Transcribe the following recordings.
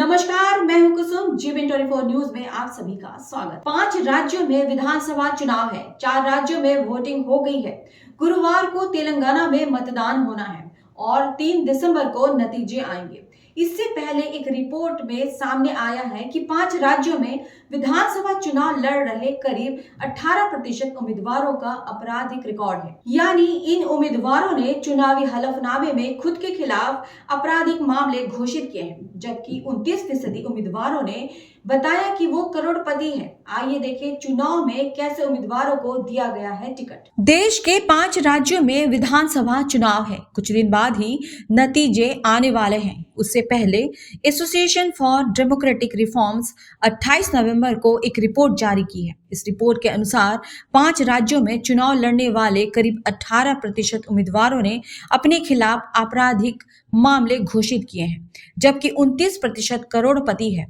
नमस्कार, मैं हूं कुसुम। G24 न्यूज में आप सभी का स्वागत। 5 राज्यों में विधानसभा चुनाव है। 4 राज्यों में वोटिंग हो गई है। गुरुवार को तेलंगाना में मतदान होना है और 3 दिसंबर को नतीजे आएंगे। इससे पहले एक रिपोर्ट में सामने आया है कि 5 राज्यों में विधानसभा चुनाव लड़ रहे करीब 18% उम्मीदवारों का आपराधिक रिकॉर्ड है। यानी इन उम्मीदवारों ने चुनावी हलफनामे में खुद के खिलाफ आपराधिक मामले घोषित किए हैं, जबकि 29% उम्मीदवारों ने बताया कि वो करोड़पति हैं। आइए देखें चुनाव में कैसे उम्मीदवारों को दिया गया है टिकट। देश के 5 राज्यों में विधानसभा चुनाव है। कुछ दिन बाद ही नतीजे आने वाले हैं। उससे पहले एसोसिएशन फॉर डेमोक्रेटिक रिफॉर्म्स 28 नवंबर को एक रिपोर्ट जारी की है। इस रिपोर्ट के अनुसार 5 राज्यों में चुनाव लड़ने वाले करीब 18% उम्मीदवारों ने अपने खिलाफ आपराधिक मामले घोषित किए हैं, जबकि 29% करोड़पति है।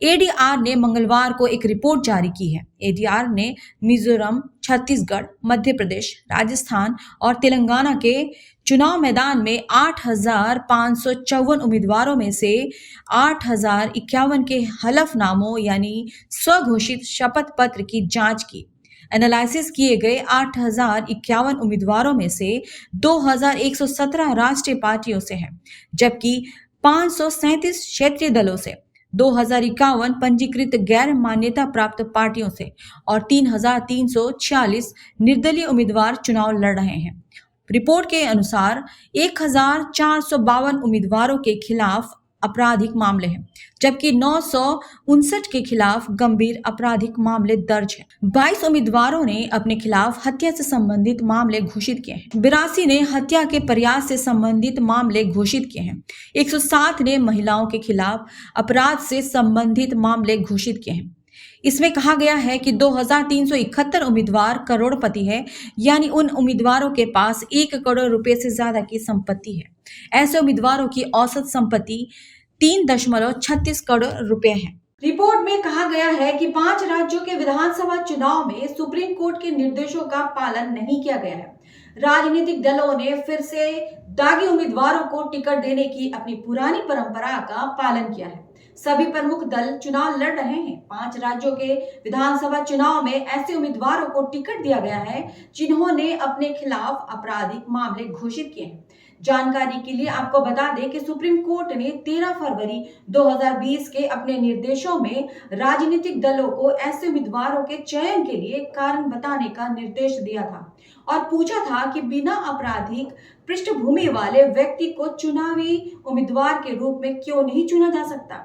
एडीआर ने मंगलवार को एक रिपोर्ट जारी की है। एडीआर ने मिजोरम, छत्तीसगढ़, मध्य प्रदेश, राजस्थान और तेलंगाना के चुनाव मैदान में 8,554 उम्मीदवारों में से 8,051 के हलफनामों यानी स्वघोषित शपथ पत्र की जांच की। एनालिसिस किए गए 8,051 उम्मीदवारों में से 2,117 राष्ट्रीय पार्टियों से हैं, जबकि 537 क्षेत्रीय दलों से, 2,051 पंजीकृत गैर मान्यता प्राप्त पार्टियों से और 3,346 निर्दलीय उम्मीदवार चुनाव लड़ रहे हैं। रिपोर्ट के अनुसार 1,452 उम्मीदवारों के खिलाफ आपराधिक मामले हैं, जबकि 959 के खिलाफ गंभीर आपराधिक मामले दर्ज हैं। 22 उम्मीदवारों ने अपने खिलाफ हत्या से संबंधित मामले घोषित किए हैं। 82 ने हत्या के प्रयास से संबंधित मामले घोषित किए हैं। 107 ने महिलाओं के खिलाफ अपराध से संबंधित मामले घोषित किए हैं। इसमें कहा गया है कि 2,371 उम्मीदवार करोड़पति है, यानी उन उम्मीदवारों के पास 1 करोड़ रुपए से ज्यादा की संपत्ति है। ऐसे उम्मीदवारों की औसत संपत्ति 3.36 करोड़ रुपए है। रिपोर्ट में कहा गया है कि 5 राज्यों के विधानसभा चुनाव में सुप्रीम कोर्ट के निर्देशों का पालन नहीं किया गया है। राजनीतिक दलों ने फिर से दागी उम्मीदवारों को टिकट देने की अपनी पुरानी परंपरा का पालन किया है। सभी प्रमुख दल चुनाव लड़ रहे हैं। 5 राज्यों के विधानसभा चुनाव में ऐसे उम्मीदवारों को टिकट दिया गया है जिन्होंने अपने खिलाफ आपराधिक मामले घोषित किए हैं। जानकारी के लिए आपको बता दें कि सुप्रीम कोर्ट ने 13 फरवरी 2020 के अपने निर्देशों में राजनीतिक दलों को ऐसे उम्मीदवारों के चयन के लिए कारण बताने का निर्देश दिया था और पूछा था कि बिना आपराधिक पृष्ठभूमि वाले व्यक्ति को चुनावी उम्मीदवार के रूप में क्यों नहीं चुना जा सकता।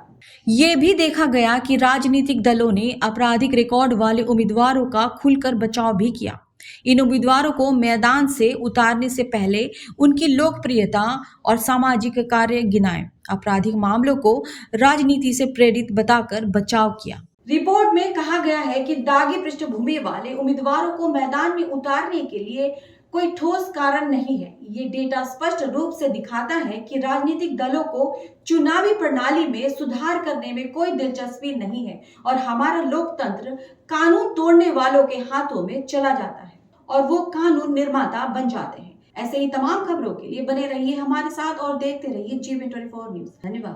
ये भी देखा गया कि राजनीतिक दलों ने आपराधिक रिकॉर्ड वाले उम्मीदवारों का खुलकर बचाव भी किया। इन उम्मीदवारों को मैदान से उतारने से पहले उनकी लोकप्रियता और सामाजिक कार्य गिनाए, आपराधिक मामलों को राजनीति से प्रेरित बताकर बचाव किया। रिपोर्ट में कहा गया है कि दागी पृष्ठभूमि वाले उम्मीदवारों को मैदान में उतारने के लिए कोई ठोस कारण नहीं है। ये डेटा स्पष्ट रूप से दिखाता है कि राजनीतिक दलों को चुनावी प्रणाली में सुधार करने में कोई दिलचस्पी नहीं है और हमारा लोकतंत्र कानून तोड़ने वालों के हाथों में चला जाता है और वो कानून निर्माता बन जाते हैं। ऐसे ही तमाम खबरों के लिए बने रहिए हमारे साथ और देखते रहिए G24 न्यूज। धन्यवाद।